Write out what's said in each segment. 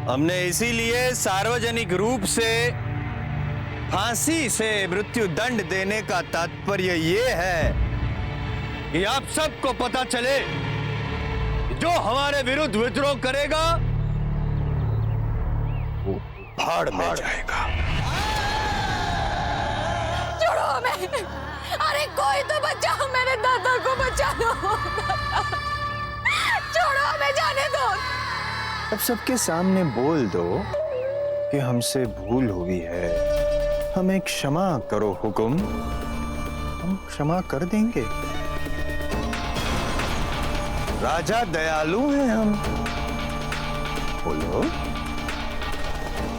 हमने इसीलिए सार्वजनिक रूप से फांसी से मृत्यु दंड देने का तात्पर्य ये है कि आप सबको पता चले जो हमारे विरुद्ध विद्रोह करेगा वो भाड़ में जाएगा। छोड़ो हमें, अरे कोई तो बचाओ, मेरे दादा को बचा लो। छोड़ो हमें, जाने दो। अब सबके सामने बोल दो कि हमसे भूल हुई है, हमें क्षमा करो हुकुम, हम क्षमा कर देंगे। राजा दयालु हैं हम। बोलो।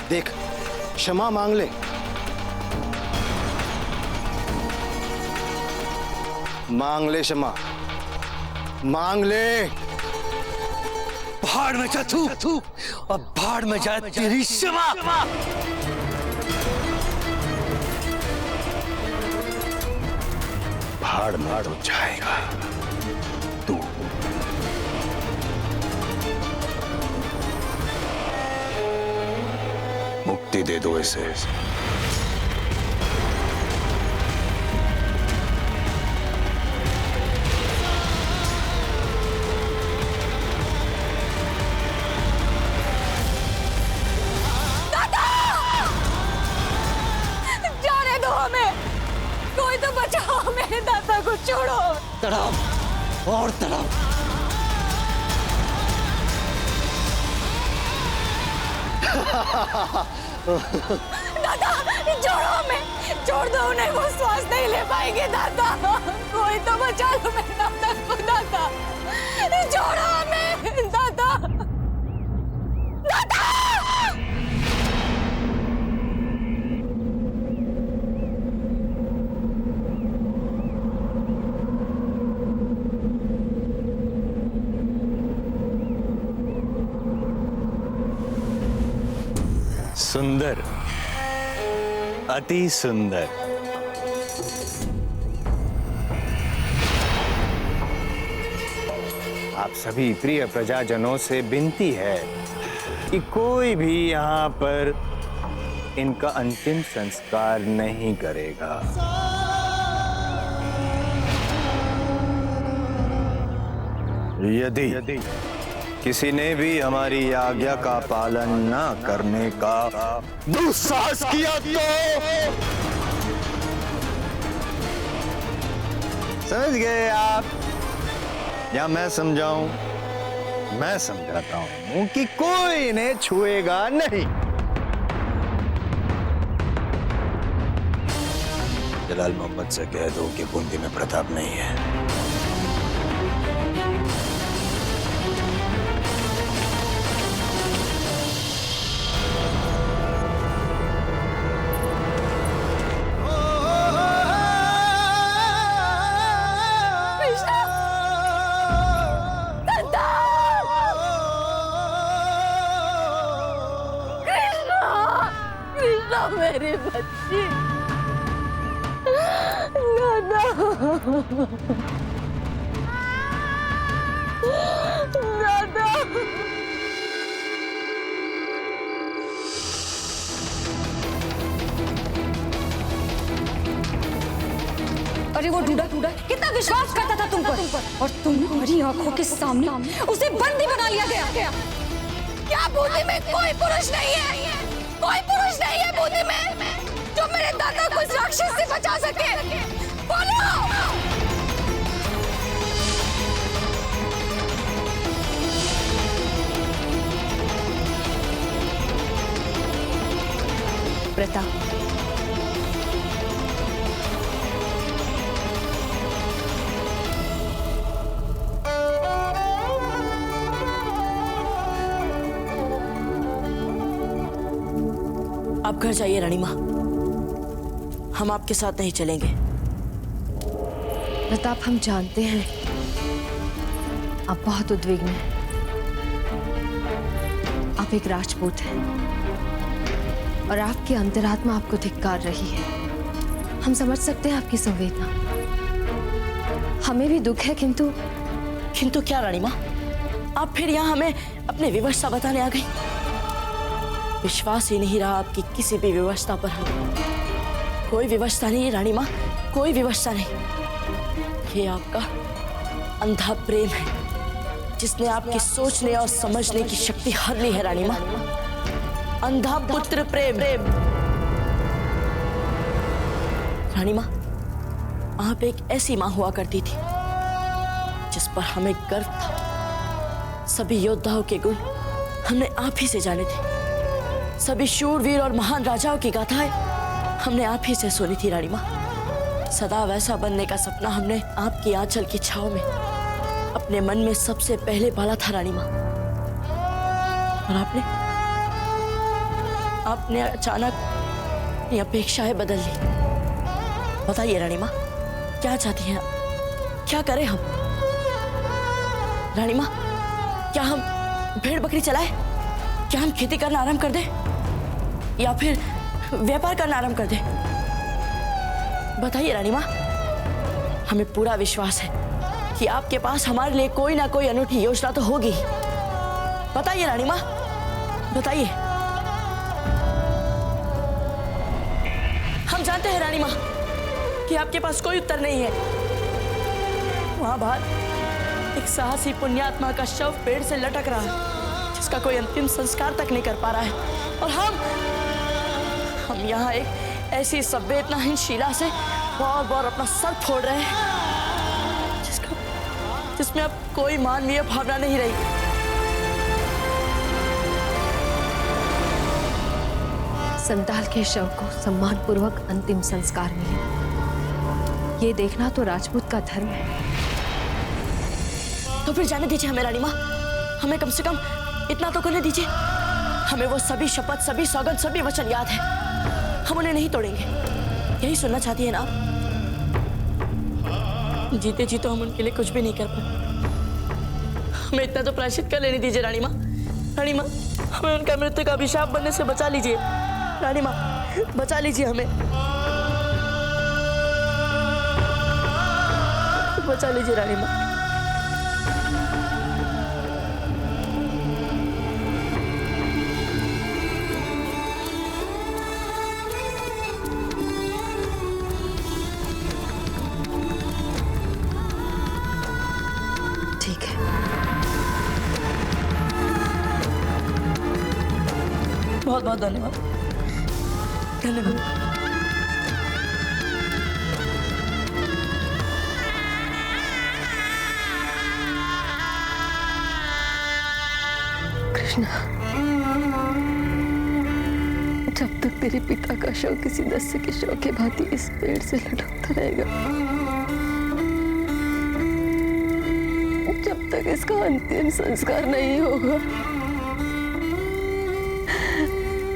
देख, क्षमा मांग ले। मांग ले क्षमा, मांग ले। भाड़ में जा तू, और भाड़ में जाए तेरी क्षमा। भाड़ में तो जाएगा तू। मुक्ति दे दो इसे। जाने दो हमें, कोई तो बचाओ मेरे दादा को। छोड़ो। तड़ाओ और तड़ाओ। दादा छोड़ो हमें, छोड़ दो उन्हें, वो श्वास नहीं ले पाएंगे। दादा कोई तो बचा लो मेरे दादा को। दादा छोड़ो हमें। दादा, दादा। सुंदर, अति सुंदर। आप सभी प्रिय प्रजाजनों से विनती है कि कोई भी यहाँ पर इनका अंतिम संस्कार नहीं करेगा। यदि किसी ने भी हमारी आज्ञा का पालन न करने का दुस्साहस किया तो समझ गए आप, या मैं समझाऊं? मैं समझाता हूं कि कोई इन्हें छुएगा नहीं। जलाल मोहम्मद से कह दो कि बूंदी में प्रताप नहीं है। मेरे बच्चे, दादा, दादा। अरे वो ढूंढा कितना विश्वास करता था तुम पर, और तुम्हारी आंखों के सामने उसे बंदी बना लिया गया। क्या बूंदी में कोई पुरुष नहीं है? कोई पुरुष नहीं है बूंदी में जो मेरे दादा को इस राक्षस से बचा सके? बोलो। प्रताप, आप घर जाइए रानी माँ, हम आपके साथ नहीं चलेंगे। प्रताप, हम जानते हैं आप बहुत उद्विग्न हैं। आप एक राजपूत हैं और आपकी अंतरात्मा आपको धिक्कार रही है। हम समझ सकते हैं आपकी संवेदना, हमें भी दुख है, किंतु क्या रानी माँ, आप फिर यहाँ हमें अपने विवशता बताने आ गई? विश्वास ही नहीं रहा आपकी किसी भी व्यवस्था पर। कोई व्यवस्था नहीं है रानी माँ, कोई व्यवस्था नहीं। ये आपका अंधा प्रेम है जिसने आपकी सोचने और समझने की शक्ति हर ली है रानी माँ। अंधा पुत्र प्रेम। रानी माँ, आप एक ऐसी माँ हुआ करती थी जिस पर हमें गर्व था। सभी योद्धाओं के गुण हमने आप ही से जाने थे। सभी शूरवीर और महान राजाओं की गाथाएं हमने आप ही से सुनी थी रानी माँ। सदा वैसा बनने का सपना हमने आपकी आंचल की छाव में अपने मन में सबसे पहले पाला था रानी माँ। और आपने अचानक अपनी अपेक्षाएं बदल ली। बताइए रानी माँ, क्या चाहती हैं आप? क्या करें हम? रानी माँ, क्या हम भेड़ बकरी चलाए? क्या हम खेती करना आराम कर दें या फिर व्यापार करना आराम कर दें? बताइए रानी माँ। हमें पूरा विश्वास है कि आपके पास हमारे लिए कोई ना कोई अनूठी योजना तो होगी। बताइए रानी माँ, बताइए। हम जानते हैं रानी माँ कि आपके पास कोई उत्तर नहीं है। वहां बाहर एक साहसी पुण्यात्मा का शव पेड़ से लटक रहा है जिसका कोई अंतिम संस्कार तक नहीं कर पा रहा है। और हम यहाँ एक ऐसी संवेदनाहीन शिला से बार बार अपना सर फोड़ रहे हैं जिसमें अब कोई मानवीय भावना नहीं रही। संताल के शव को सम्मानपूर्वक अंतिम संस्कार मिले, ये देखना तो राजपूत का धर्म है। तो फिर जाने दीजिए हमें रानी माँ। हमें कम से कम इतना तो करने दीजिए। हमें वो सभी शपथ, सभी सौगंध, सभी वचन याद है। हम उन्हें नहीं तोड़ेंगे। यही सुनना चाहती है ना आप? जीते जी तो हम उनके लिए कुछ भी नहीं कर पाए। हमें इतना तो प्रायश्चित कर लेने दीजिए रानी माँ। रानी माँ, हमें उनका मृत्यु का अभिशाप बनने से बचा लीजिए। रानी माँ, बचा लीजिए हमें, बचा लीजिए रानी माँ। ठीक है। बहुत बहुत धन्यवाद। धन्यवाद। कृष्णा, जब तक तेरे पिता का शव किसी दस्यु के शव के भांति इस पेड़ से लटकता रहेगा, जब तक इसका अंतिम संस्कार नहीं होगा,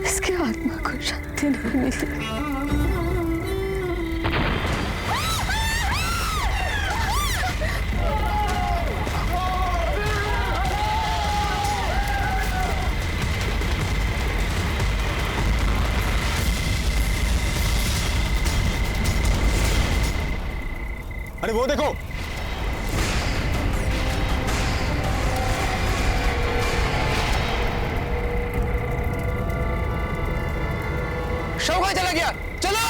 इसकी आत्मा को शांति नहीं मिलेगी। अरे वो देखो, शव कहाँ चला गया? चलो!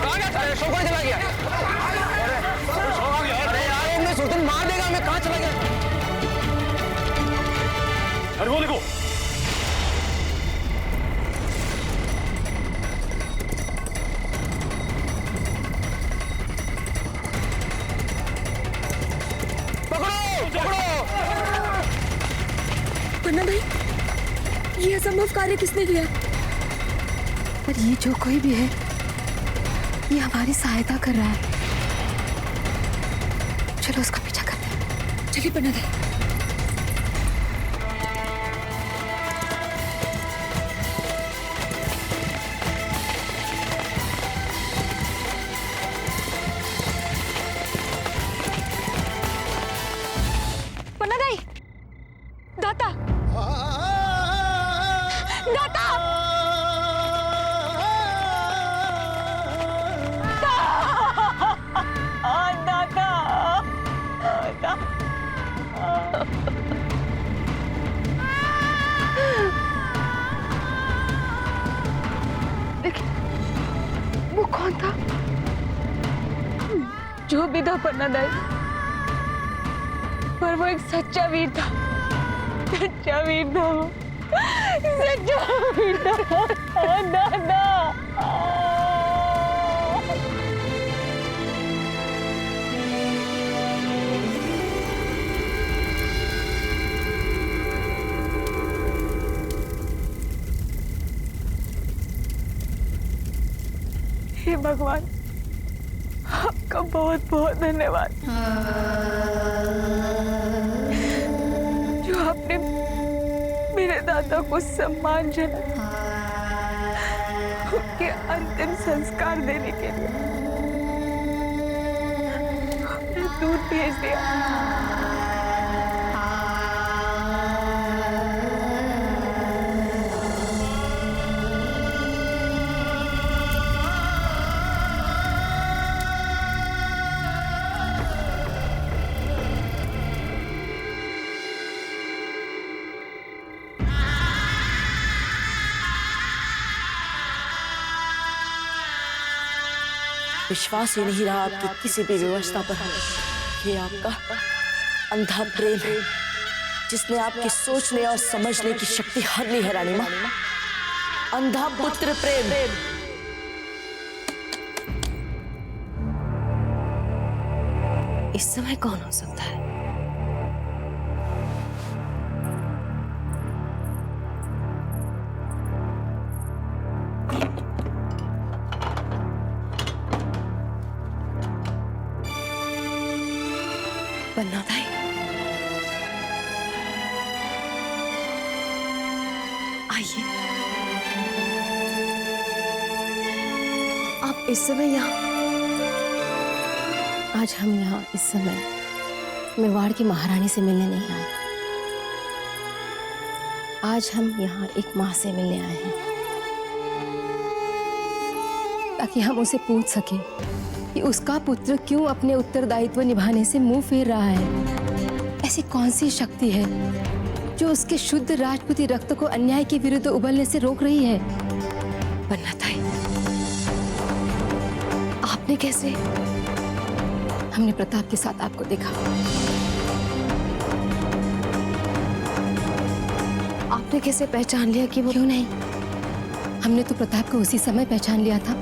कहाँ गया था? शव कहाँ चला गया? अरे यार, हमने सुल्तान मार देगा हमें। कहाँ चला गया? अरे वो देखो, पन्ना भाई, ये असंभव कार्य किसने किया? पर ये जो कोई भी है, ये हमारी सहायता कर रहा है। चलो उसका पीछा करते हैं। चलिए पन्ना भाई। पन्ना भाई, दाता, दाता, दाता, था पन्ना दाई, पर वो एक सच्चा वीर था, सच्चा वीर था वो, सच्चा वीर था दादा। हे भगवान, आपका बहुत बहुत धन्यवाद जो आपने मेरे दादा को सम्मानजनक उनके अंतिम संस्कार देने के लिए दूध भेज दिया। विश्वास ही नहीं रहा आपकी किसी भी व्यवस्था पर। ये आपका अंधा प्रेम है जिसने आपकी सोचने और समझने की शक्ति हर ली है रानी माँ। अंधा पुत्र प्रेम। इस समय कौन हो सकता है? पन्ना दाई, आइए। आप इस समय यहाँ? आज हम यहाँ इस समय मेवाड़ की महारानी से मिलने नहीं आए। आज हम यहाँ एक माँ से मिलने आए हैं ताकि हम उसे पूछ सकें कि उसका पुत्र क्यों अपने उत्तरदायित्व निभाने से मुंह फेर रहा है। ऐसी कौन सी शक्ति है जो उसके शुद्ध राजपूती रक्त को अन्याय के विरुद्ध उबलने से रोक रही है? पन्ना दाई, आपने कैसे? हमने प्रताप के साथ आपको देखा। आपने कैसे पहचान लिया कि वो? क्यों नहीं, हमने तो प्रताप को उसी समय पहचान लिया था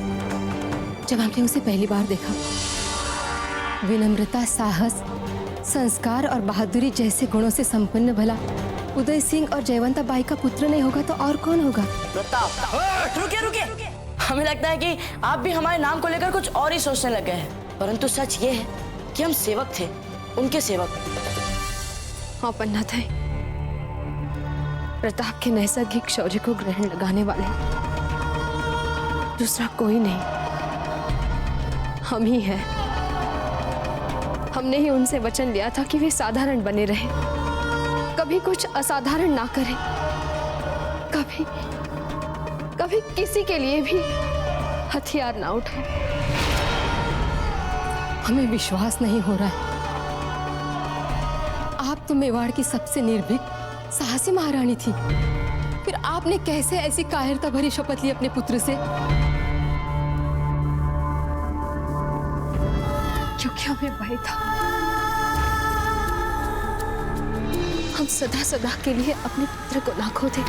जब हमने उसे पहली बार देखा। विनम्रता, साहस, संस्कार और बहादुरी जैसे गुणों से संपन्न भला उदय सिंह और जयवंता बाई का पुत्र नहीं होगा तो और कौन होगा? प्रताप, रुकिए रुकिए। हमें लगता है कि आप भी हमारे नाम को लेकर कुछ और ही सोचने लग गए हैं, परंतु सच ये है कि हम सेवक थे, उनके सेवक। हाँ पन्ना दाई, प्रताप के नैसर्गिक शौर्य को ग्रहण लगाने वाले दूसरा कोई नहीं, हम ही हैं। हमने ही उनसे वचन लिया था कि वे साधारण बने रहे, कभी कुछ असाधारण ना करें, कभी किसी के लिए भी हथियार ना उठाएं। हमें विश्वास नहीं हो रहा है। आप तो मेवाड़ की सबसे निर्भीक, साहसी महारानी थी, फिर आपने कैसे ऐसी कायरता भरी शपथ ली अपने पुत्र से? क्योंकि हमें भय था, हम सदा सदा के लिए अपने पुत्र को ना खो दे।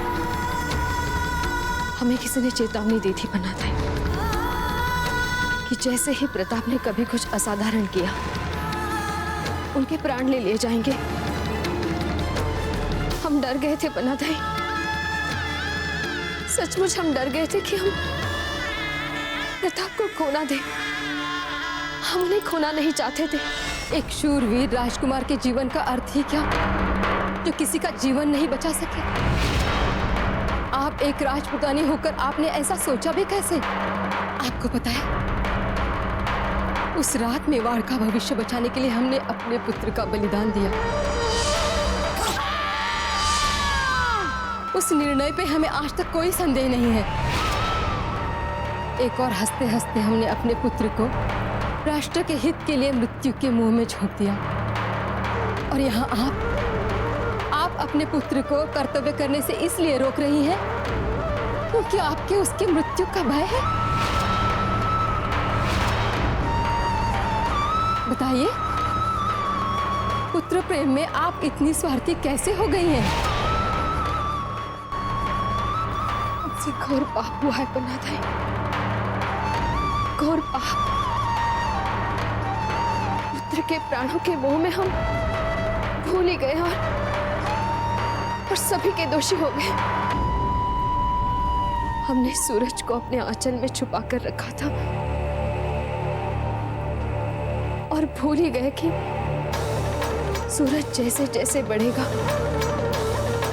हमें किसी ने चेतावनी दी थी पन्ना दाई कि जैसे ही प्रताप ने कभी कुछ असाधारण किया, उनके प्राण ले लिए जाएंगे। हम डर गए थे पन्ना दाई, सचमुच हम डर गए थे कि हम प्रताप को खो ना दें। हम उन्हें खोना नहीं चाहते थे। एक शूरवीर राजकुमार के जीवन का अर्थ ही क्या, जो किसी का जीवन नहीं बचा सके? आप एक राजपुतानी होकर आपने ऐसा सोचा भी कैसे? आपको पता है, उस रात मेवाड़ का भविष्य बचाने के लिए हमने अपने पुत्र का बलिदान दिया। उस निर्णय पे हमें आज तक कोई संदेह नहीं है। एक और हंसते हंसते हमने अपने पुत्र को राष्ट्र के हित के लिए मृत्यु के मुंह में झोंक दिया। और यहाँ आप अपने पुत्र को कर्तव्य करने से इसलिए रोक रही हैं क्योंकि आपके उसकी मृत्यु का भय है। बताइए, पुत्र प्रेम में आप इतनी स्वार्थी कैसे हो गई हैं? मुझसे घोर पाप हुआ है पन्नाधाई, घोर पाप। पुत्र के प्राणों के मोह में हम भूल ही गए और सभी के दोषी हो गए। हमने सूरज को अपने आंचल में छुपा कर रखा था और भूल ही गए कि सूरज जैसे जैसे बढ़ेगा,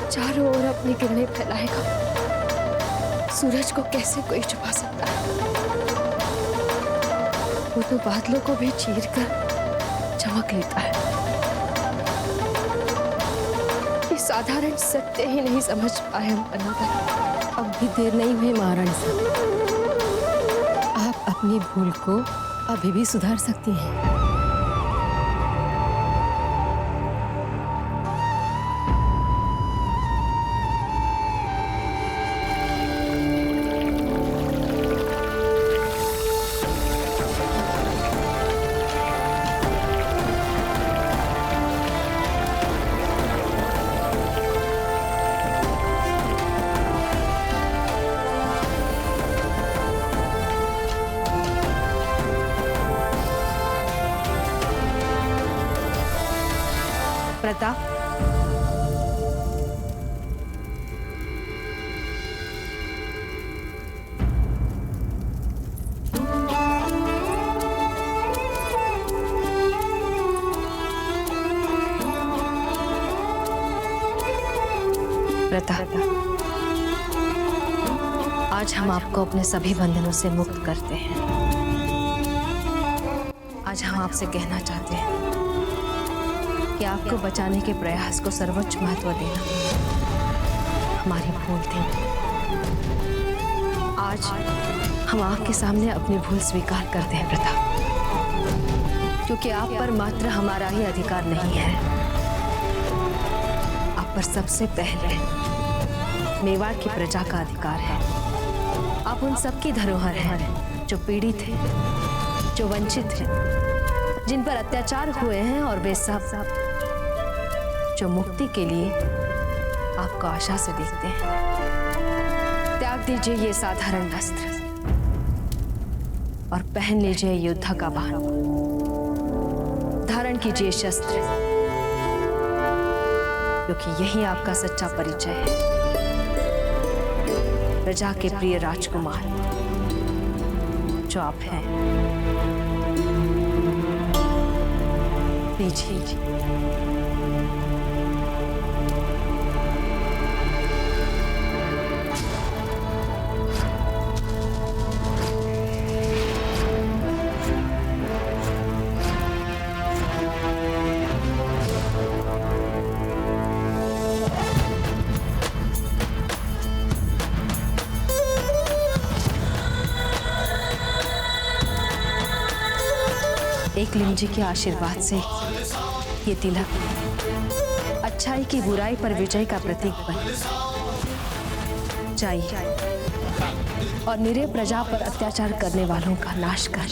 चारों ओर अपनी किरणें फैलाएगा। सूरज को कैसे कोई छुपा सकता है? वो तो बादलों को भी चीर कर चमक लेता है। ये साधारण सत्य ही नहीं समझ पाए हम पन्नाधाई। अब भी देर नहीं हुई महारानी साहब, आप अपनी भूल को अभी भी सुधार सकती हैं। प्रताप, प्रताप, आज हम आपको अपने सभी बंधनों से मुक्त करते हैं। आज हम आपसे कहना चाहते हैं कि आपको बचाने के प्रयास को सर्वोच्च महत्व देना हमारी भूल थी। आज हम आपके सामने अपनी भूल स्वीकार करते हैं प्रताप, क्योंकि आप पर मात्र हमारा ही अधिकार नहीं है, आप पर सबसे पहले मेवाड़ की प्रजा का अधिकार है। आप उन सबकी धरोहर हैं जो पीड़ित हैं, जो वंचित हैं, जिन पर अत्याचार हुए हैं, और वे सब जो मुक्ति के लिए आपको आशा से देखते हैं। त्याग दीजिए ये साधारण वस्त्र और पहन लीजिए योद्धा का वाहन। धारण कीजिए शस्त्र, क्योंकि यही आपका सच्चा परिचय है, प्रजा के प्रिय राजकुमार जो आप हैं। लीजिए। एकलिंग जी के आशीर्वाद से ये तिलक अच्छाई की बुराई पर विजय का प्रतीक बन जाइए और निरीह प्रजा पर अत्याचार करने वालों का नाश कर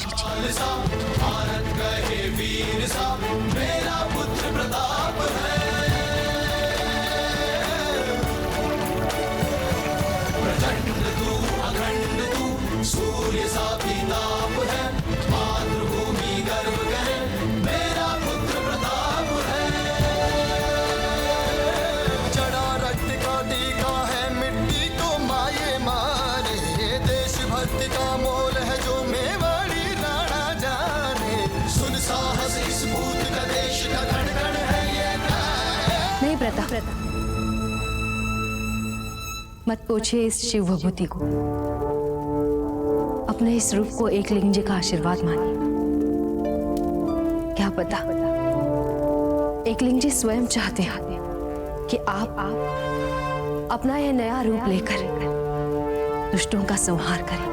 मत पूछिए इस शिव भभूति को, अपने इस रूप को एकलिंग जी का आशीर्वाद मानिए। क्या पता एकलिंग जी स्वयं चाहते हैं कि आप अपना यह नया रूप लेकर दुष्टों का संहार करें।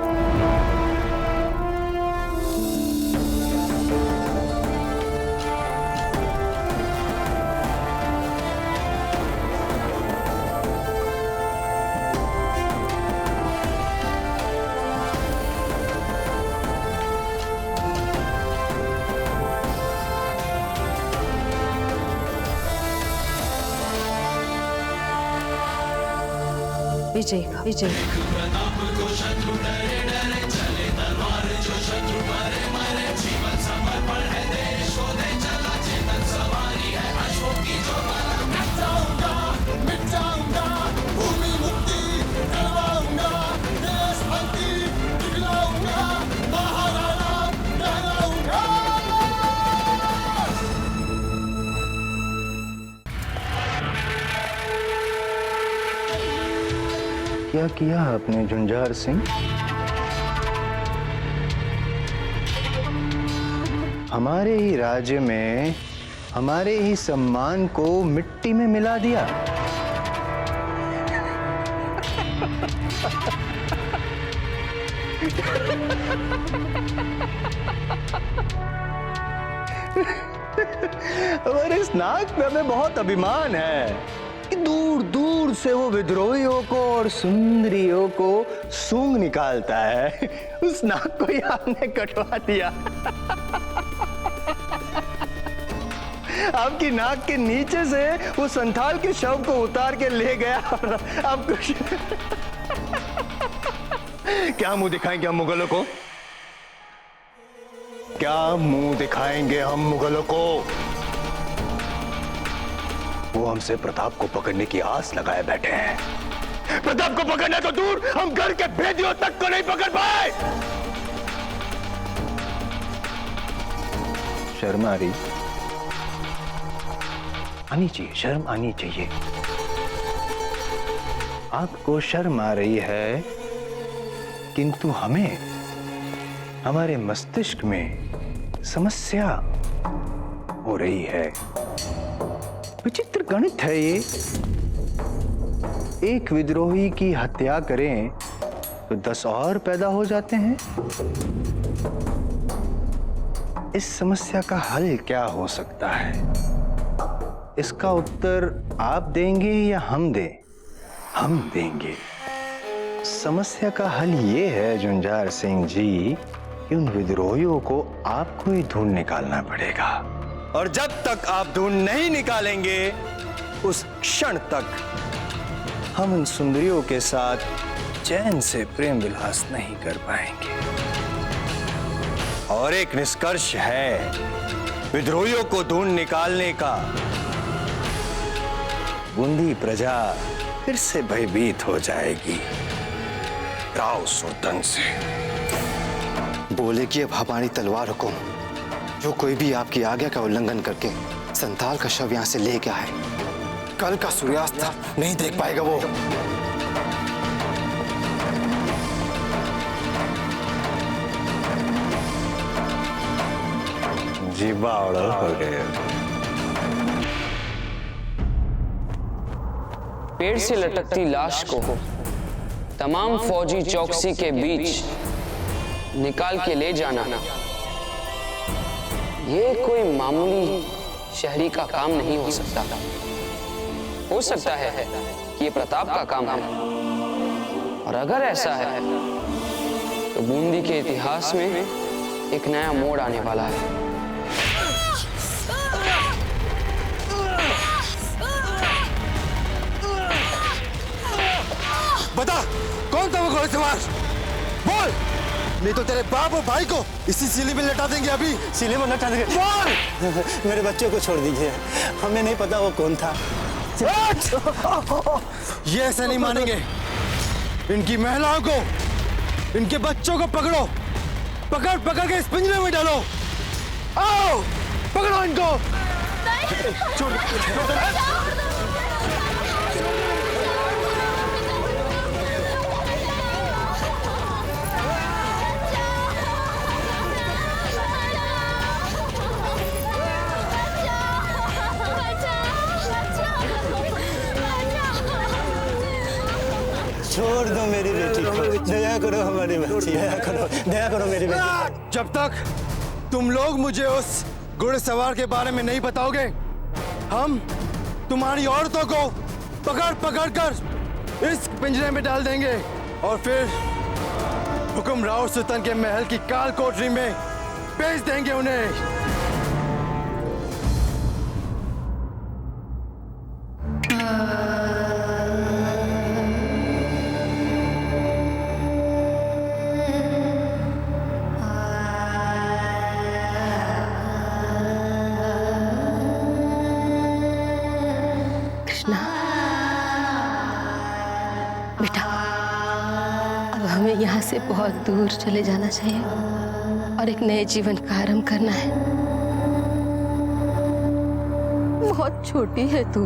विजय का, विजय का। क्या किया आपने झुंझार सिंह? हमारे ही राज्य में हमारे ही सम्मान को मिट्टी में मिला दिया। हमारे इस नाक पे हमें बहुत अभिमान है कि दूर दूर से वो विद्रोहियों को और सुंदरियों को सूंघ निकालता है। उस नाक को ही आपने कटवा दिया। आपकी नाक के नीचे से वो संथाल के शव को उतार के ले गया और आपको क्या मुंह दिखाएंगे हम मुगलों को? क्या मुंह दिखाएंगे हम मुगलों को? वो हमसे प्रताप को पकड़ने की आस लगाए बैठे हैं। प्रताप को पकड़ना तो दूर, हम घर के भेदियों तक को नहीं पकड़ पाए। शर्म आ रही? आनी चाहिए, शर्म आनी चाहिए। आपको शर्म आ रही है, किंतु हमें हमारे मस्तिष्क में समस्या हो रही है। विचित्र गणित है ये। एक विद्रोही की हत्या करें तो 10 और पैदा हो जाते हैं। इस समस्या का हल क्या हो सकता है? इसका उत्तर आप देंगे या हम दें? हम देंगे। समस्या का हल ये है झुंझार सिंह जी कि उन विद्रोहियों को आपको ही ढूंढ निकालना पड़ेगा। और जब तक आप ढूंढ नहीं निकालेंगे, उस क्षण तक हम उन सुंदरियों के साथ चैन से प्रेम विलास नहीं कर पाएंगे। और एक निष्कर्ष है विद्रोहियों को ढूंढ निकालने का। बूंदी प्रजा फिर से भयभीत हो जाएगी राव सुल्तान से। बोले कि अब हमारी तलवार हुकुम, जो कोई भी आपकी आज्ञा का उल्लंघन करके संथाल का शव यहां से लेके आए, कल का सूर्यास्त नहीं देख पाएगा वो। जी बावड़ा हो गए। पेड़ से लटकती लाश को तमाम फौजी चौकसी के बीच निकाल के ले जाना, ये कोई मामूली शहरी का काम नहीं हो सकता। हो सकता है कि ये प्रताप का काम है, और अगर ऐसा है तो बूंदी के इतिहास में एक नया मोड़ आने वाला है। बता, कौन था वो घोड़सवार? बोल, नहीं तो तेरे बाप और भाई को इसी सिले में लटा देंगे। अभी सिले में लटा देंगे। बोल। मेरे बच्चों को छोड़ दीजिए, हमें नहीं पता वो कौन था। ये ऐसे नहीं मानेंगे। इनकी महिलाओं को, इनके बच्चों को पकड़ो, पकड़ पकड़ के इस पिंजरे में डालो। आओ, पकड़ो इनको। छोड़ दो मेरी बेटी को, दया करो हमारी बच्ची, दया करो मेरी बेटी। जब तक तुम लोग मुझे उस घुड़सवार के बारे में नहीं बताओगे, हम तुम्हारी औरतों को पकड़ पकड़ कर इस पिंजरे में डाल देंगे और फिर हुक्म राव सुल्तान के महल की काल कोठरी में भेज देंगे उन्हें। कृष्णा, बेटा अब हमें यहाँ से बहुत दूर चले जाना चाहिए और एक नए जीवन का आरंभ करना है। बहुत छोटी है तू,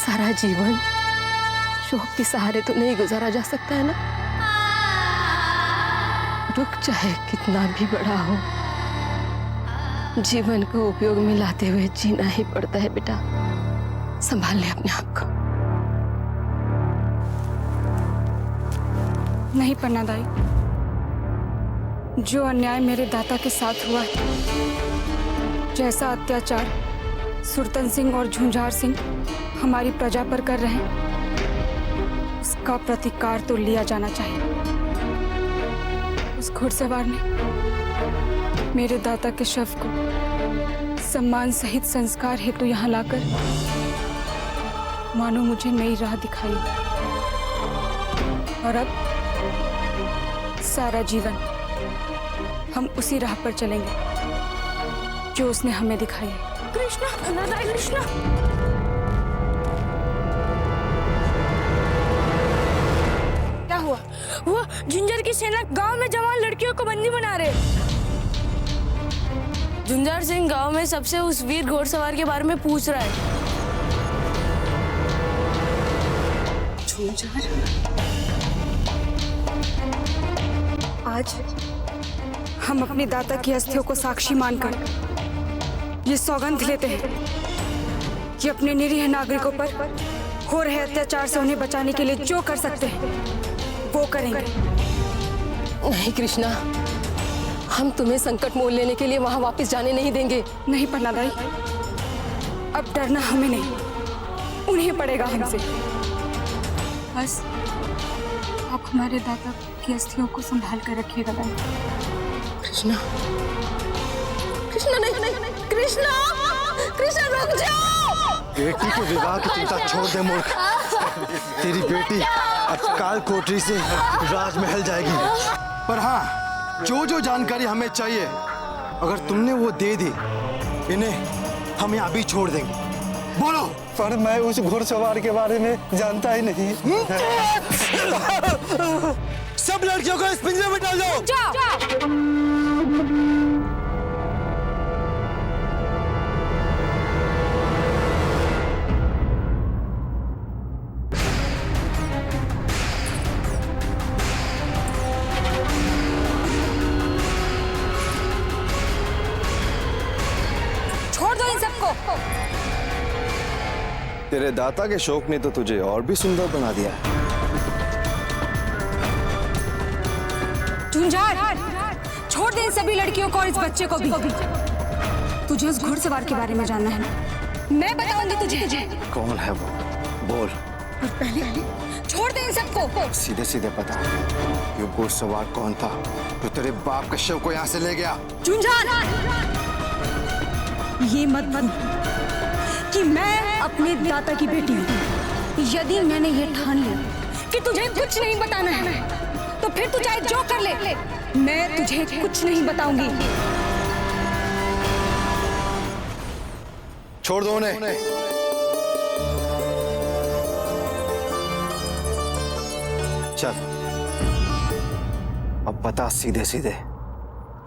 सारा जीवन शोक के सहारे तो नहीं गुजारा जा सकता है ना। दुख चाहे कितना भी बड़ा हो, जीवन को उपयोग में लाते हुए जीना ही पड़ता है बेटा। संभाल ले अपने आप को। नहीं पन्ना दाई, जो अन्याय मेरे दादा के साथ हुआ है, जैसा अत्याचार सुरतन सिंह और झुंझार सिंह हमारी प्रजा पर कर रहे हैं, उसका प्रतिकार तो लिया जाना चाहिए। उस घुड़सवार ने मेरे दादा के शव को सम्मान सहित संस्कार हेतु यहाँ लाकर मानो मुझे नई राह दिखाई, और अब सारा जीवन हम उसी राह पर चलेंगे जो उसने हमें दिखाई है। कृष्णा, दादा कृष्णा। क्या हुआ? वो झुंझार की सेना गांव में जवान लड़कियों को बंदी बना रहे। झुंझार सिंह गांव में सबसे उस वीर घोड़सवार के बारे में पूछ रहा है। झुंझार? आज हम अपनी दाता की अस्थियों को साक्षी मानकर ये सौगंध लेते हैं कि अपने निरीह नागरिकों पर हो रहे अत्याचार से उन्हें बचाने के लिए जो कर सकते हैं वो करेंगे। नहीं कृष्णा, हम तुम्हें संकट मोल लेने के लिए वहां वापस जाने नहीं देंगे। नहीं पन्ना दाई, अब डरना हमें नहीं, उन्हें पड़ेगा हमसे। बस आप हमारे दादा की अस्थियों को संभाल कर रखिएगा दाई। कृष्णा, कृष्णा नहीं, कृष्णा, कृष्णा रुक जाओ। बेटी के विवाह की चिंता छोड़ दे मूर्ख। तेरी बेटी अब काल कोठरी से राजमहल जाएगी। पर हाँ, जो जानकारी हमें चाहिए अगर तुमने वो दे दी, इन्हें हम यहाँ भी छोड़ देंगे। बोलो। पर मैं उस घुड़सवार के बारे में जानता ही नहीं। सब लड़कियों को इस पिंजरे में डाल दो। छोड़ दो इन सबको। तेरे दाता के शौक ने तो तुझे और भी सुंदर बना दिया है। झुंझार, छोड़ दे इन सभी लड़कियों को और इस बच्चे को भी। तुझे उस घुड़सवार के बारे में जानना है ना? मैं बताऊंगी तुझे। कौन है वो? बोल। और पहले छोड़ दे इन सबको। सीधे सीधे बता, ये घुड़सवार कौन था जो तेरे बाप के शव को यहाँ से ले गया? झुंझार, ये मत भूल कि मैं अपने दाता की बेटी हूँ। यदि मैंने ये ठान लिया कि तुझे कुछ नहीं बताना है, तो फिर तू चाहे जो कर ले, मैं तुझे कुछ नहीं बताऊंगी। छोड़ दो उन्हें। चल, अब बता सीधे सीधे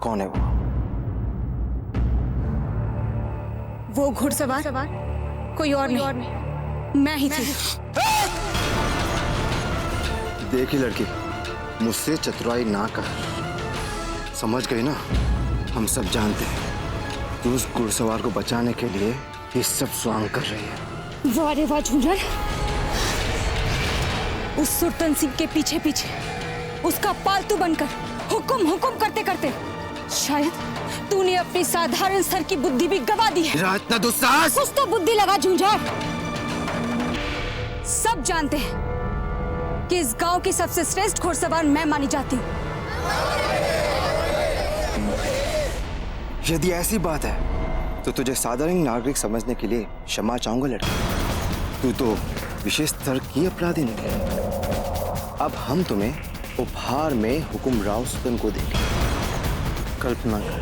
कौन है वो? वो घुड़सवार कोई और नहीं, मैं ही थी। देखी लड़की, मुझसे चतुराई ना कर। समझ गई ना? हम सब जानते हैं तू उस घुड़सवार को बचाने के लिए ये सब स्वांग कर रही है। वाह रे वाह झुंझार, उस सुरतन सिंह के पीछे पीछे उसका पालतू बनकर हुक्म करते करते शायद तूने अपनी साधारण स्तर की बुद्धि भी गवा दी है। इतना दुस्साहस! कुछ तो बुद्धि लगा झुंझार। सब जानते हैं कि इस गांव की सबसे श्रेष्ठ घुड़सवार मैं मानी जाती हूँ। यदि ऐसी बात है तो तुझे साधारण नागरिक समझने के लिए क्षमा चाहूंगा लड़की। तू तो विशेष स्तर की अपराधी नहीं। अब हम तुम्हें उपहार में हुकुम राव सुतन को देंगे। कल्पना कर,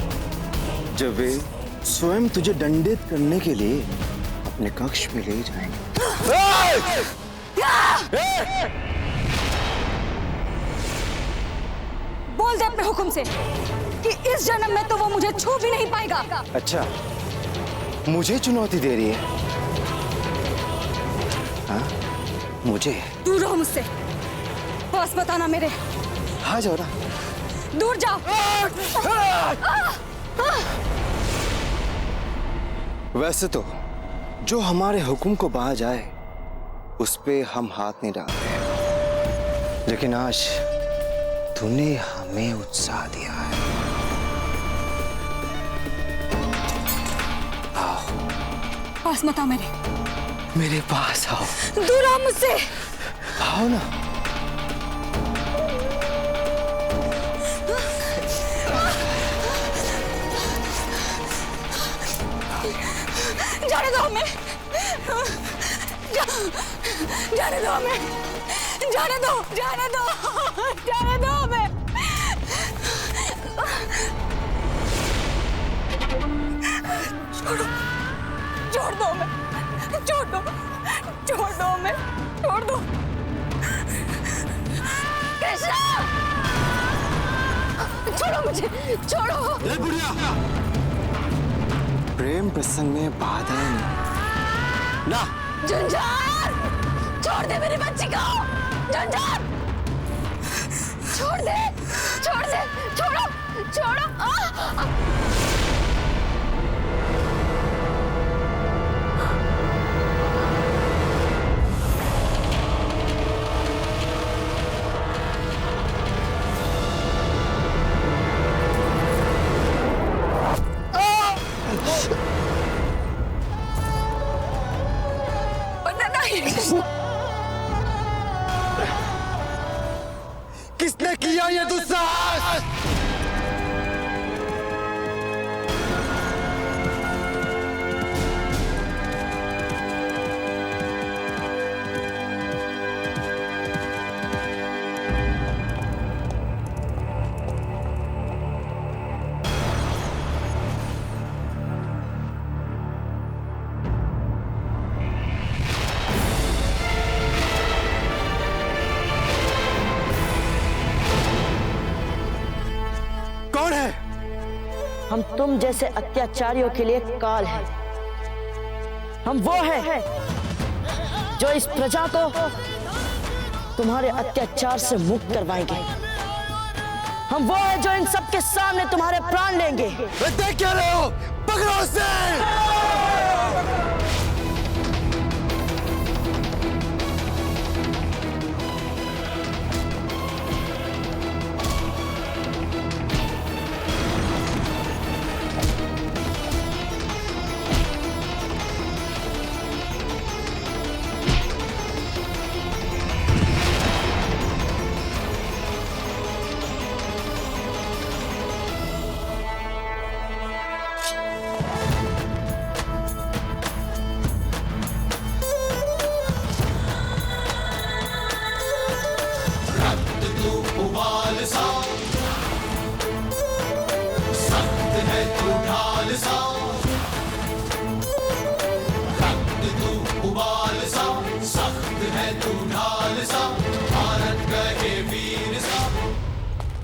जब वे स्वयं तुझे दंडित करने के लिए अपने कक्ष में ले जाएंगे। बोल दे अपने हुक्म से कि इस जन्म में तो वो मुझे छू भी नहीं पाएगा। अच्छा, मुझे चुनौती दे रही है? हाँ, मुझे? दूर रहो मुझसे, पास बताना मेरे। हाँ जाओ ना, दूर जाओ। वैसे तो जो हमारे हुक्म को बहा जाए उस पे हम हाथ नहीं डालते, लेकिन आज तूने हमें उत्साह दिया है। आओ, पास मत आओ मेरे पास आओ। दूर आओ मुझसे। आओ ना। जाने दो हमें, जाने दो हमें, जाने दो, जाने दो, जाने दो हमें। छोड़ो, छोड़ दो हमें, छोड़ दो, छोड़ दो हमें, छोड़ दो। कृष्णा, छोड़ो मुझे, छोड़ो। बुढ़िया, प्रेम प्रसंग में बाधा नहीं ना। झंझार, छोड़ दे मेरी बच्ची को। झंझार, छोड़ दे, छोड़ दे, छोड़ो, छोड़ो। किसने किया ये दुस्साहस? हम तुम जैसे अत्याचारियों के लिए काल हैं। हम वो हैं जो इस प्रजा को तुम्हारे अत्याचार से मुक्त करवाएंगे। हम वो हैं जो इन सबके सामने तुम्हारे प्राण लेंगे। देख क्या रहे हो? पकड़ो उसे!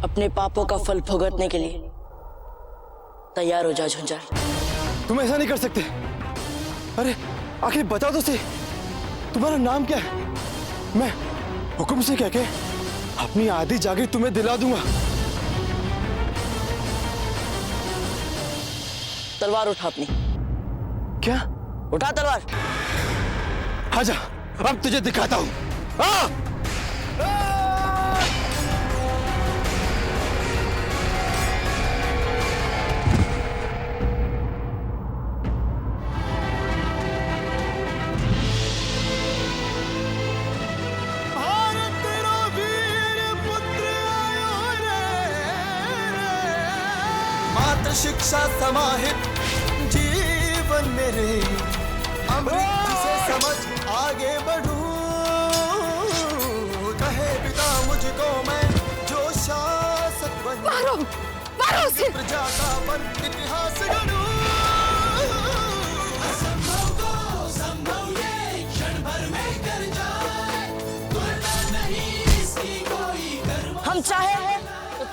अपने पापों का फल भुगतने के लिए तैयार हो जा झुंझार। तुम ऐसा नहीं कर सकते। अरे आखिर बताओ तो सही, तुम्हारा नाम क्या है? मैं हुक्म से कह के अपनी आधी जागीर तुम्हें दिला दूंगा। तलवार उठा अपनी। क्या? उठा तलवार। आजा, अब तुझे दिखाता हूं। शिक्षा समाहित जीवन मेरे, अमृत से समझ आगे बढ़ूं। कहे पिता मुझको मैं जो शासक बनूं, मारो, मारो उसे। प्रजा का वन इतिहास गढ़ूं।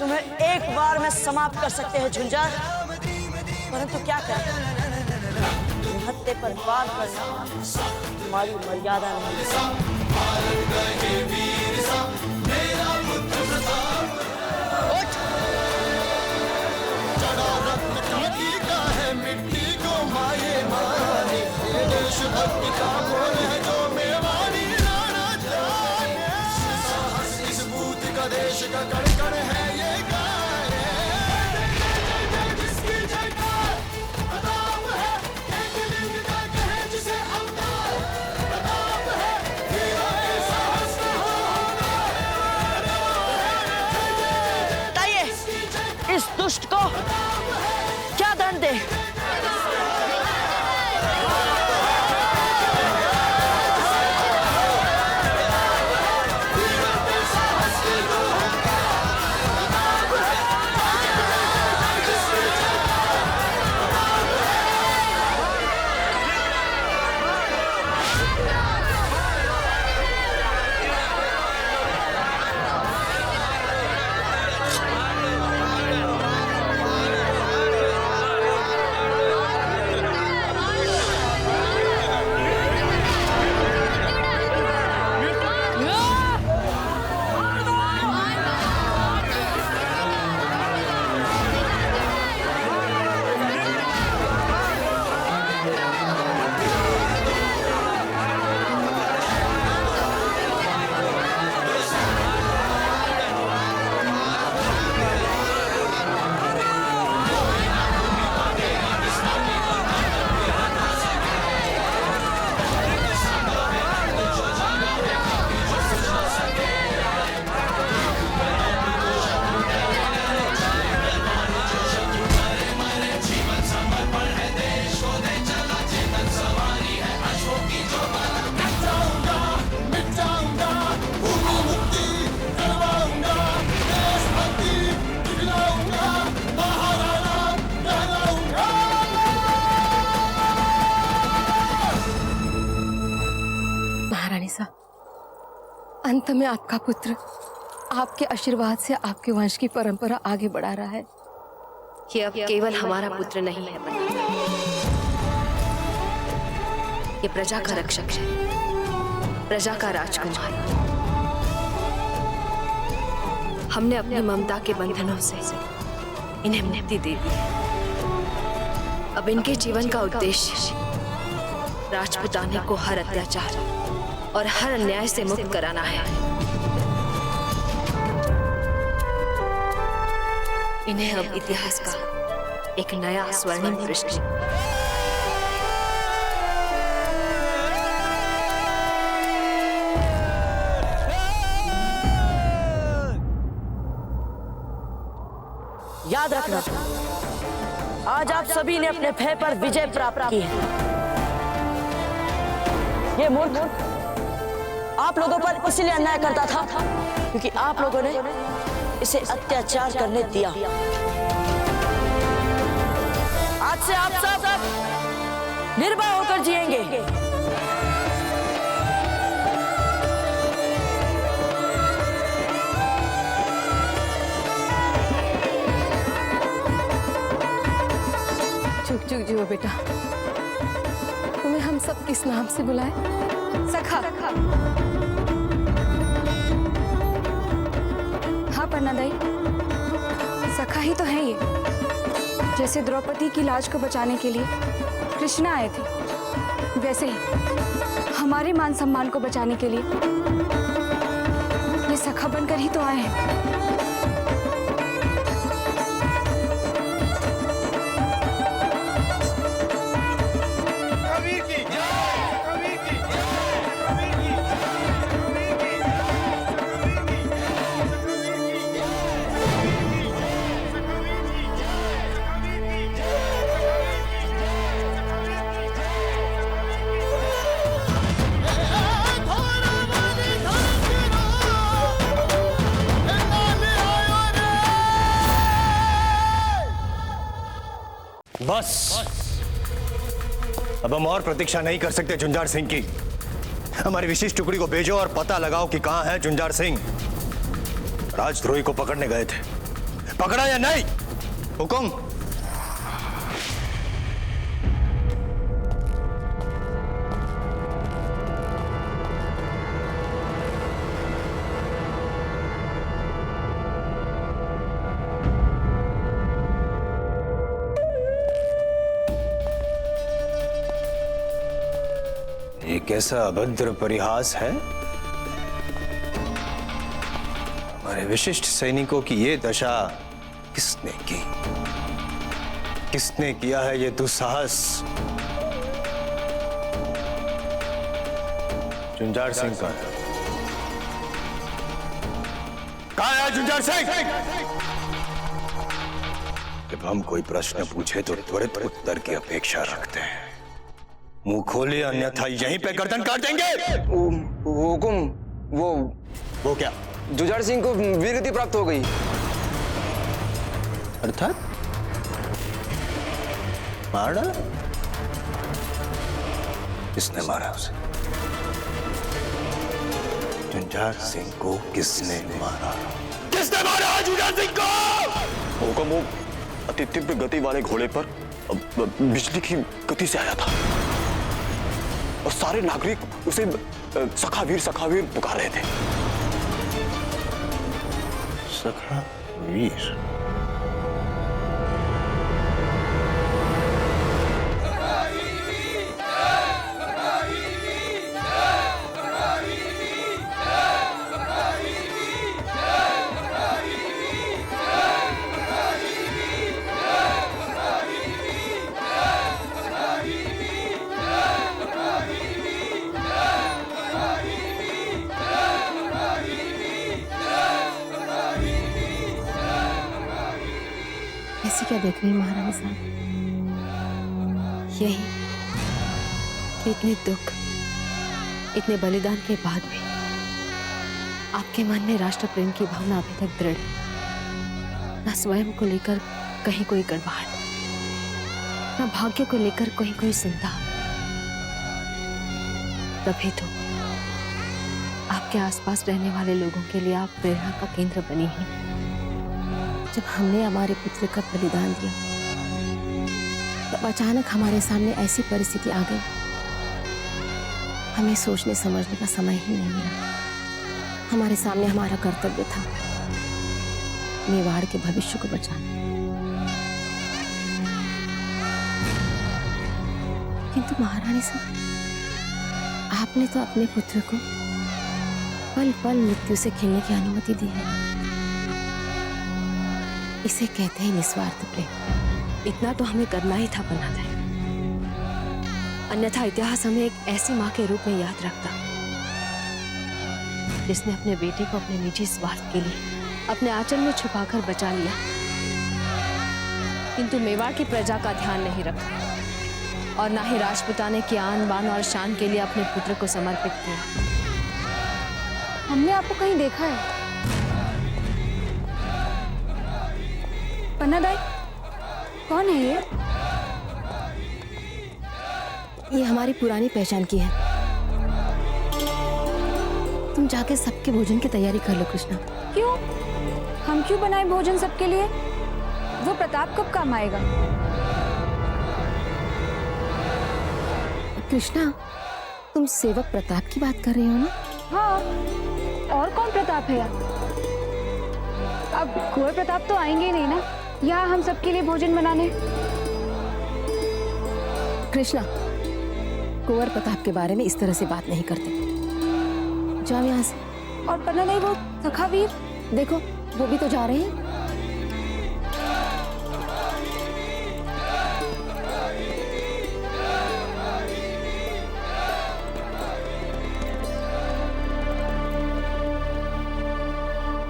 तुम्हें एक बार में समाप्त कर सकते हैं झुंझार, परंतु क्या करें, हत्थे पर वार करना तुम्हारी मर्यादा नहीं। बताइए इस दुष्ट को क्या दंड दे? महारानी साहब, अंत में आपका पुत्र आपके आशीर्वाद से आपके वंश की परंपरा आगे बढ़ा रहा है। ये अब केवल हमारा पुत्र नहीं है, ये प्रजा का रक्षक है, प्रजा का राजकुमार। हमने अपनी ममता के बंधनों से इन्हें मुक्ति दे दी। अब इनके जीवन का उद्देश्य राजपुताने को हर अत्याचार और हर अन्याय से मुक्त कराना है। इन्हें अब इतिहास का एक नया स्वर्णिम पृष्ठ याद रखना, आज आप सभी ने अपने भय पर विजय प्राप्त की है। ये मूर्ख आप लोगों पर इसलिए अन्याय करता था क्योंकि आप लोगों ने इसे अत्याचार करने दिया। आज से आप सब निर्भय होकर जिएंगे। चुप चुप जियो बेटा। तुम्हें हम सब किस नाम से बुलाए? सखा। हाँ पन्नादाई, सखा ही तो है ये। जैसे द्रौपदी की लाज को बचाने के लिए कृष्ण आए थे, वैसे ही हमारे मान सम्मान को बचाने के लिए ये सखा बनकर ही तो आए हैं। बस अब हम और प्रतीक्षा नहीं कर सकते झुंझार सिंह की। हमारी विशेष टुकड़ी को भेजो और पता लगाओ कि कहां है झुंझार सिंह। राजद्रोही को पकड़ने गए थे, पकड़ा या नहीं? हुकुम। ये कैसा अभद्र परिहास है? हमारे विशिष्ट सैनिकों की ये दशा किसने की? किसने किया है ये दुस्साहस? झुंझार सिंह कहाँ है? कहाँ है झुंझार सिंह? जब हम कोई प्रश्न पूछे तो त्वरित उत्तर की अपेक्षा रखते हैं। मुंह खोले अन्यथा यहीं पे गर्दन काट देंगे। हुकुम, वो क्या? जुझार सिंह को वीरगति प्राप्त हो गई। अर्थात मार डाला? किसने मारा उसे? झुंझार सिंह को किसने मारा? किसने मारा झुंझार सिंह को? हुकुम, वो अति तीव्र गति वाले घोड़े पर बिजली की गति से आया था और सारे नागरिक उसे सखावीर पुकार रहे थे। सखावीर? ऐसी क्या देख रही महारानी साहब? यही कि इतने दुख, इतने बलिदान के बाद भी आपके मन में राष्ट्र प्रेम की भावना अभी तक दृढ़ है। न स्वयं को लेकर कहीं कोई गड़बड़, न भाग्य को लेकर कहीं कोई चिंता। तभी तो आपके आसपास रहने वाले लोगों के लिए आप प्रेरणा का केंद्र बनी हैं। जब हमने हमारे पुत्र का बलिदान दिया तब अचानक हमारे सामने ऐसी परिस्थिति आ गई, हमें सोचने समझने का समय ही नहीं मिला। हमारे सामने हमारा कर्तव्य था मेवाड़ के भविष्य को बचाना, किंतु महारानी साहब, आपने तो अपने पुत्र को पल पल मृत्यु से खेलने की अनुमति दी है। इसे कहते हैं निस्वार्थ प्रेम। इतना तो हमें करना ही था बनाते, अन्यथा इतिहास हमें एक ऐसी मां के रूप में याद रखता जिसने अपने बेटे को अपने निजी स्वार्थ के लिए अपने आंचल में छुपाकर बचा लिया, किंतु मेवाड़ की प्रजा का ध्यान नहीं रखा और ना ही राजपुताने की आन बान और शान के लिए अपने पुत्र को समर्पित किया। हमने आपको कहीं देखा है। पन्नादाई, कौन है ये? ये हमारी पुरानी पहचान की है। तुम जाके सबके भोजन की तैयारी कर लो कृष्णा। क्यों? हम क्यों बनाए भोजन सबके लिए? वो प्रताप कब काम आएगा? कृष्णा, तुम सेवक प्रताप की बात कर रही हो ना? हाँ, और कौन प्रताप है? अब कुंवर प्रताप तो आएंगे ही नहीं ना यहाँ हम सबके लिए भोजन बनाने। कृष्णा, कुंवर प्रताप के बारे में इस तरह से बात नहीं करते। जाओ यहाँ से। और पन्नादाई, वो सखावीर, देखो वो भी तो जा रहे हैं।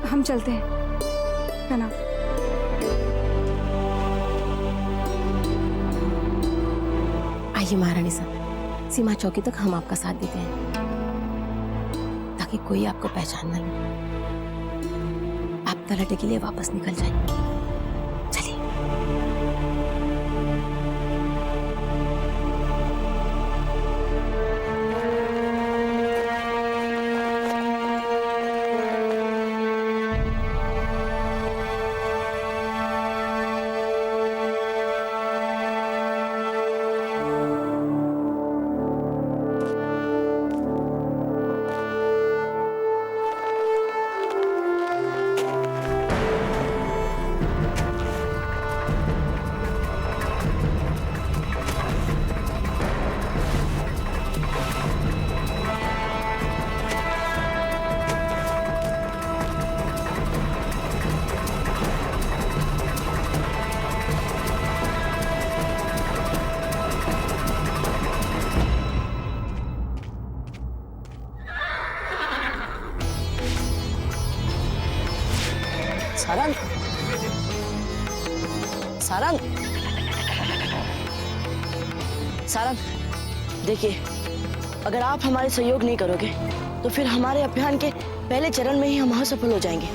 हम चलते हैं, है ना? आइए महारानी साहब, सीमा चौकी तक हम आपका साथ देते हैं ताकि कोई आपको पहचान न ले। आप तलहटे के लिए वापस निकल जाइए। चलिए। सारंग, सारंग, सारंग, देखिए, अगर आप हमारे सहयोग नहीं करोगे तो फिर हमारे अभियान के पहले चरण में ही हम असफल हो जाएंगे।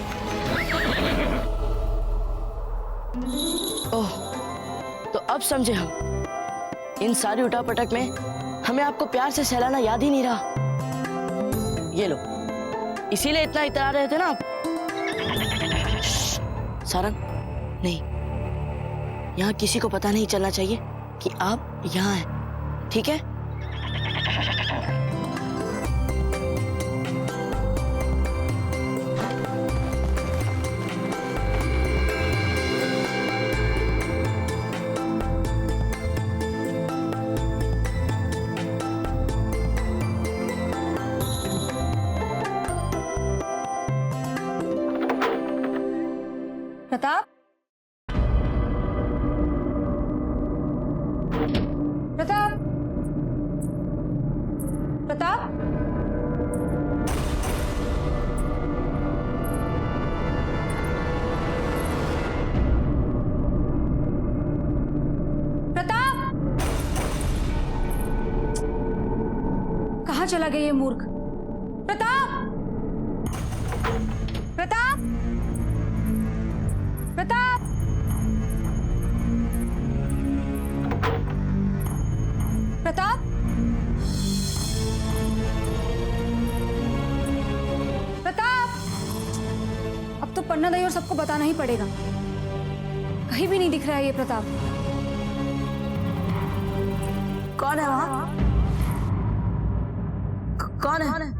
ओह, तो अब समझे हम। इन सारी उठापटक में हमें आपको प्यार से सहलाना याद ही नहीं रहा। ये लो, इसीलिए इतना इतरा रहे थे ना आप। सारंग, नहीं, यहाँ किसी को पता नहीं चलना चाहिए कि आप यहाँ हैं, ठीक है? प्रताप, प्रताप, प्रताप, प्रताप, कहाँ चला गया ये मूर्ख? प्रताप, प्रताप, प्रताप, प्रताप, प्रताप, अब तो पन्ना दई और सबको बताना ही पड़ेगा। कहीं भी नहीं दिख रहा है ये प्रताप। कौन है वहां? कौन है?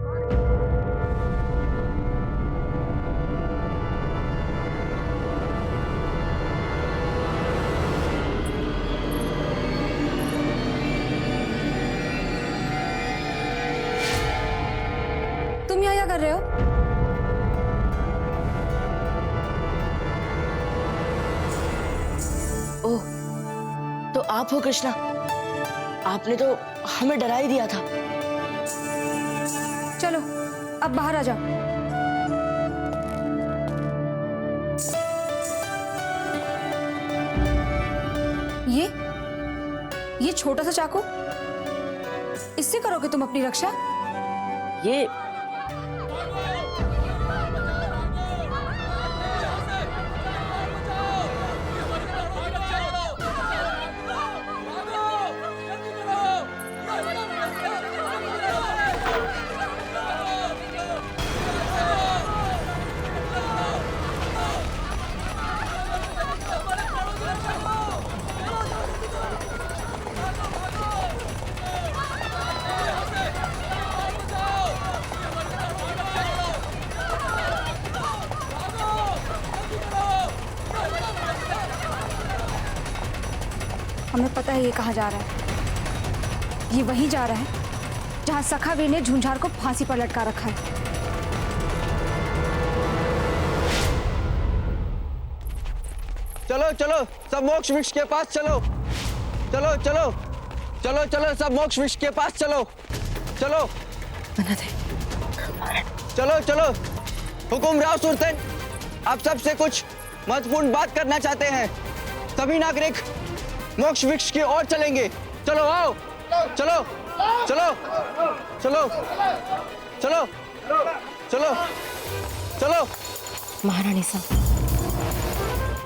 तुम यहाँ क्या कर रहे हो? ओह, तो आप हो कृष्णा। आपने तो हमें डरा ही दिया था। चलो अब बाहर आ जाओ। ये छोटा सा चाकू, इससे करोगे तुम अपनी रक्षा? ये हमें पता है ये कहाँ जा रहा है। ये वहीं जा रहा है जहाँ सखावीर ने झुंझार को फांसी पर लटका रखा है। चलो चलो सब मोक्ष वृक्ष के पास चलो। चलो चलो चलो चलो सब मोक्ष वृक्ष के पास चलो। चलो चलो चलो। हुकुम राव सुल्तान, आप सबसे कुछ महत्वपूर्ण बात करना चाहते हैं। सभी नागरिक मोक्ष वृक्ष की ओर चलेंगे। चलो आओ। चलो चलो चलो चलो चलो चलो। महारानी साहब,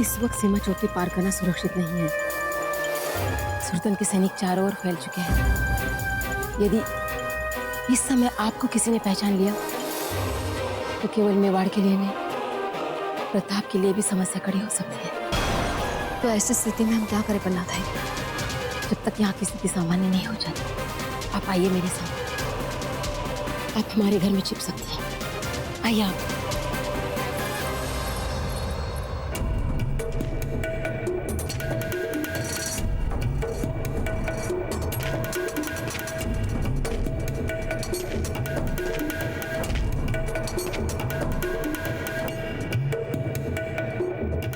इस वक्त सीमा चौकी पार करना सुरक्षित नहीं है। सुल्तान के सैनिक चारों ओर फैल चुके हैं। यदि इस समय आपको किसी ने पहचान लिया तो केवल मेवाड़ के लिए नहीं, प्रताप के लिए भी समस्या खड़ी हो सकती है। तो ऐसी स्थिति में हम क्या करें पन्ना भाई, जब तक यहाँ की स्थिति सामान्य नहीं हो जाती। आप आइए मेरे साथ, आप हमारे घर में छिप सकती हैं। आइए आप।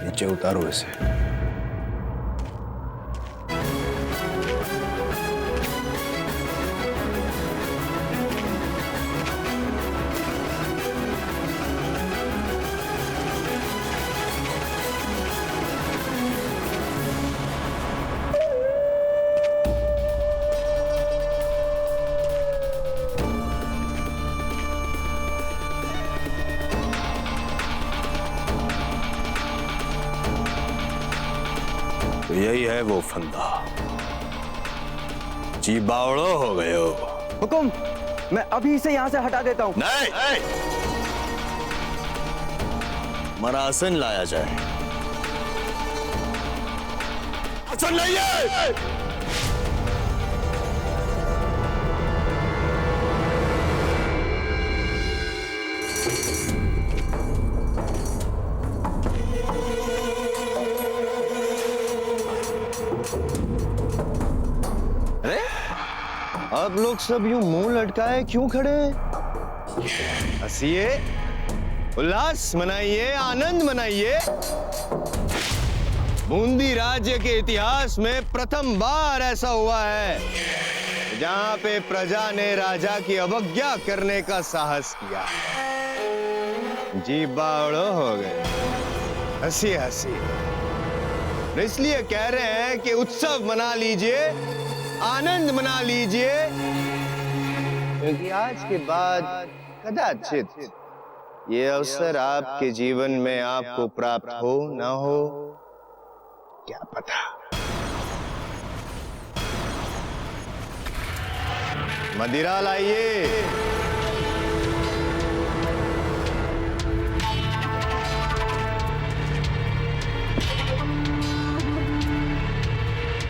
नीचे उतारो इसे। यही है वो फंदा। जी बावड़ो हो गए हो। हुकुम, मैं अभी इसे यहाँ से हटा देता हूँ। नहीं, मरासन लाया जाए। आसन लाइए। अरे आप लोग सब यूं मुंह लटकाए क्यों खड़े हैं? हंसिए, उल्लास मनाइए, आनंद मनाइए। बूंदी राज्य के इतिहास में प्रथम बार ऐसा हुआ है जहां पे प्रजा ने राजा की अवज्ञा करने का साहस किया। जी बावड़ो हो गए। हंसिए हंसिए। इसलिए कह रहे हैं कि उत्सव मना लीजिए, आनंद मना लीजिए, क्योंकि आज के बाद कदाचित ये अवसर आपके जीवन में आपको प्राप्त हो ना हो, क्या पता। मदिरा लाइए।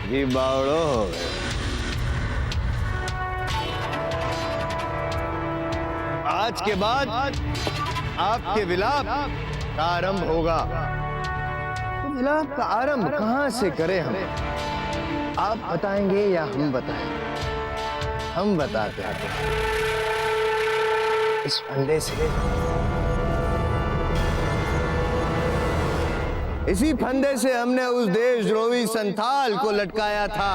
जी बावड़ो हो गए। आज के बाद आपके विलाप का आरंभ होगा। तो विलाप का आरंभ कहां से करें हम? आप बताएंगे या हम बताएंगे? हम बताते हैं इस फंदे से। इसी फंदे से हमने उस देशद्रोही संथाल को लटकाया था।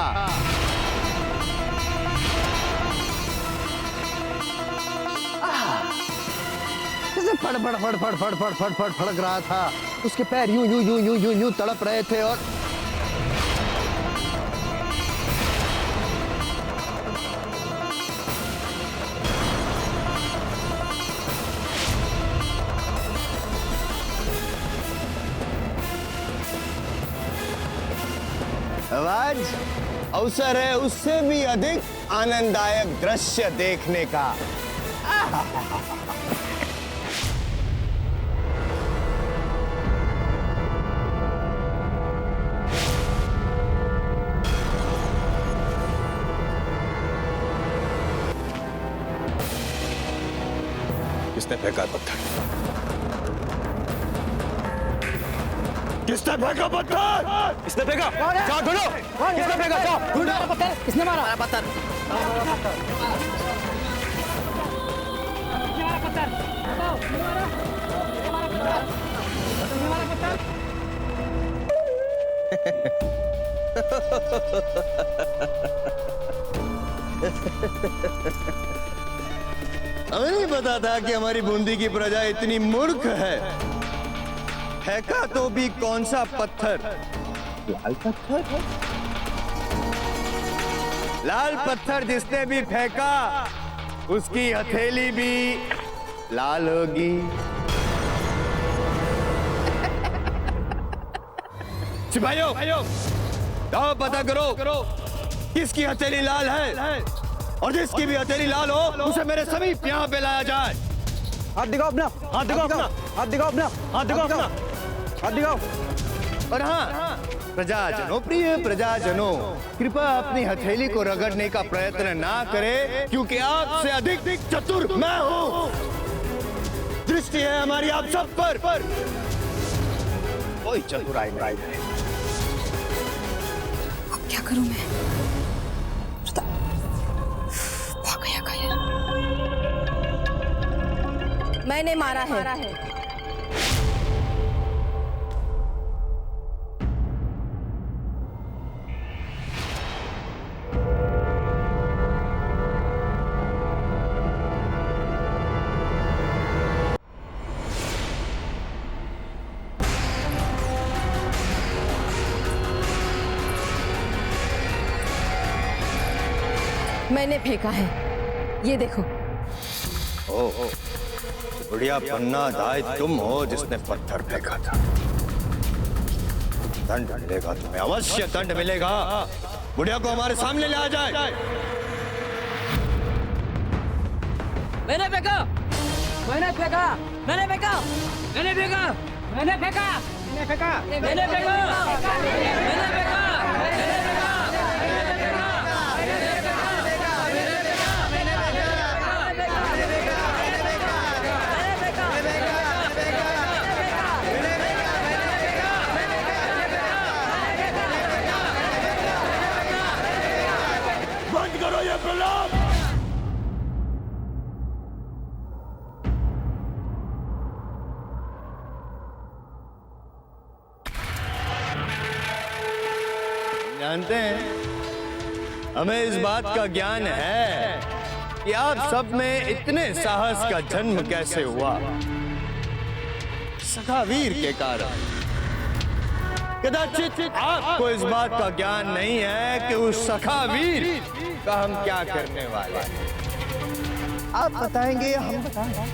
जैसे फड़ फड़ फड़ फड़ फड़ फड़ फड़ फड़ फड़क रहा था, उसके पैर यूं यूं यूं यूं यूं यूं तड़प रहे थे। और अब आज अवसर है उससे भी अधिक आनंददायक दृश्य देखने का। किसने फेंका पत्थर? किसने फेंका पत्थर? किसने फेंका? जाओ ढूंढो। किसने फेंका? जाओ ढूंढो पत्थर। किसने मारा पत्थर? हमें नहीं पता था कि हमारी बूंदी की प्रजा इतनी मूर्ख है। फेंका तो भी कौन सा पत्थर? लाल पत्थर। लाल पत्थर जिसने भी फेंका उसकी हथेली भी लाल होगी। सिपाहियों, जाओ पता करो किसकी हथेली लाल है, और जिसकी भी हथेली लाल हो उसे मेरे समीप यहाँ पे लाया जाए। हाथ दिखाओ अपना। हाथ दिखाओ अपना। हाथ दिखाओ अपना। हाथ दिखाओ अपना। हाथ दिखाओ। और हाँ, प्रजाजनों, प्रिय प्रजाजनों, कृपया अपनी हथेली को रगड़ने का प्रयत्न ना करें, क्योंकि आपसे अधिक चतुर मैं हूँ। दृष्टि है हमारी आप सब पर। कोई चतुराई नहीं। अब क्या करूं मैं? भाग गया कायर। मैंने मारा है। मैंने फेंका है, ये देखो। ओ, बुढ़िया पन्ना दाई तुम हो जिसने पत्थर फेंका था। दंड मिलेगा, तुम्हें अवश्य दंड मिलेगा। बुढ़िया को हमारे सामने ले आ जाए। मैंने फेंका, मैंने फेंका, मैंने फेंका, मैंने फेंका, मैंने फेंका, मैंने फेंका, मैंने फेंका, मैंने फेंका, बंद करो ये प्रलाप। जानते हैं, हमें इस बात का ज्ञान है कि आप सब में इतने साहस का जन्म कैसे हुआ। सखावीर के कारण। कदाचित आपको इस बात का ज्ञान नहीं है कि उस सखावीर का हम क्या करने वाले हैं। आप बताएंगे, हम बताएंगे,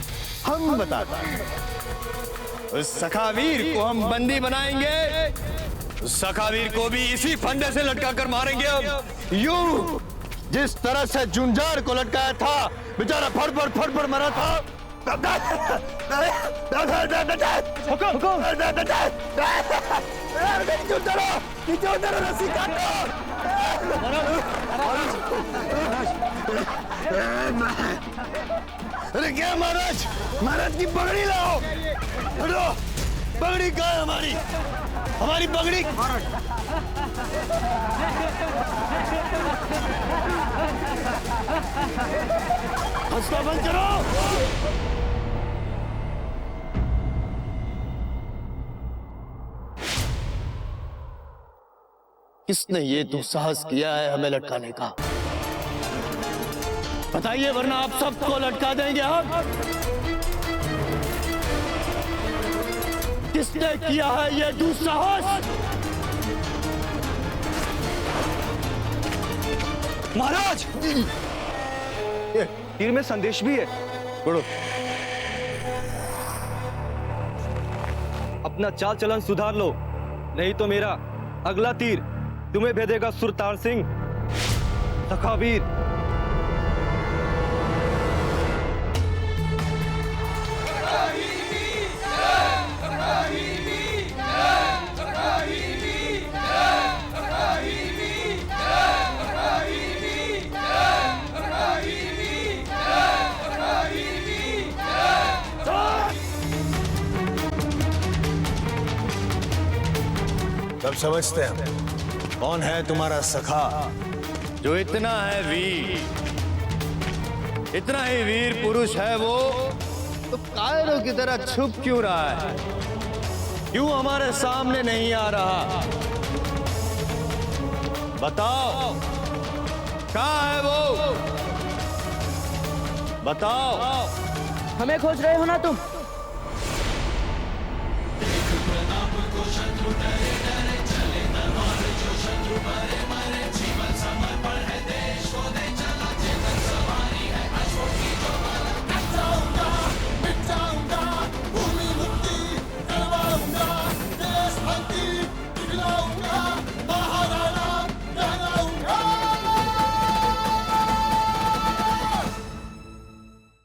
हम बताते हैं। उस सखावीर को हम बंदी बनाएंगे। उस सखावीर को भी इसी फंदे से लटका कर मारेंगे हम। यूं जिस तरह से जुंजार को लटकाया था, बेचारा फड़ मरा था। हुकुम, नीचे उतारो, रस्सी काटो। अरे क्या महाराज, महाराज की पगड़ी लाओ। पगड़ी कहाँ है हमारी? हमारी पगड़ी। हंसना बंद करो। किसने ये दुस्साहस किया है हमें लटकाने का? बताइए, वरना आप सबको लटका देंगे हम। किसने किया है ये दुस्साहस? महाराज, तीर में संदेश भी है। पढ़ो। अपना चाल चलन सुधार लो, नहीं तो मेरा अगला तीर तुम्हें भेदेगा सुरतार सिंह सखावीर। सब समझते हैं कौन है तुम्हारा सखा जो इतना है वीर, इतना ही वीर पुरुष है वो, तो कायरों की तरह छुप क्यों रहा है? क्यों हमारे सामने नहीं आ रहा? बताओ, कहाँ है वो? बताओ। हमें खोज रहे हो ना तुम?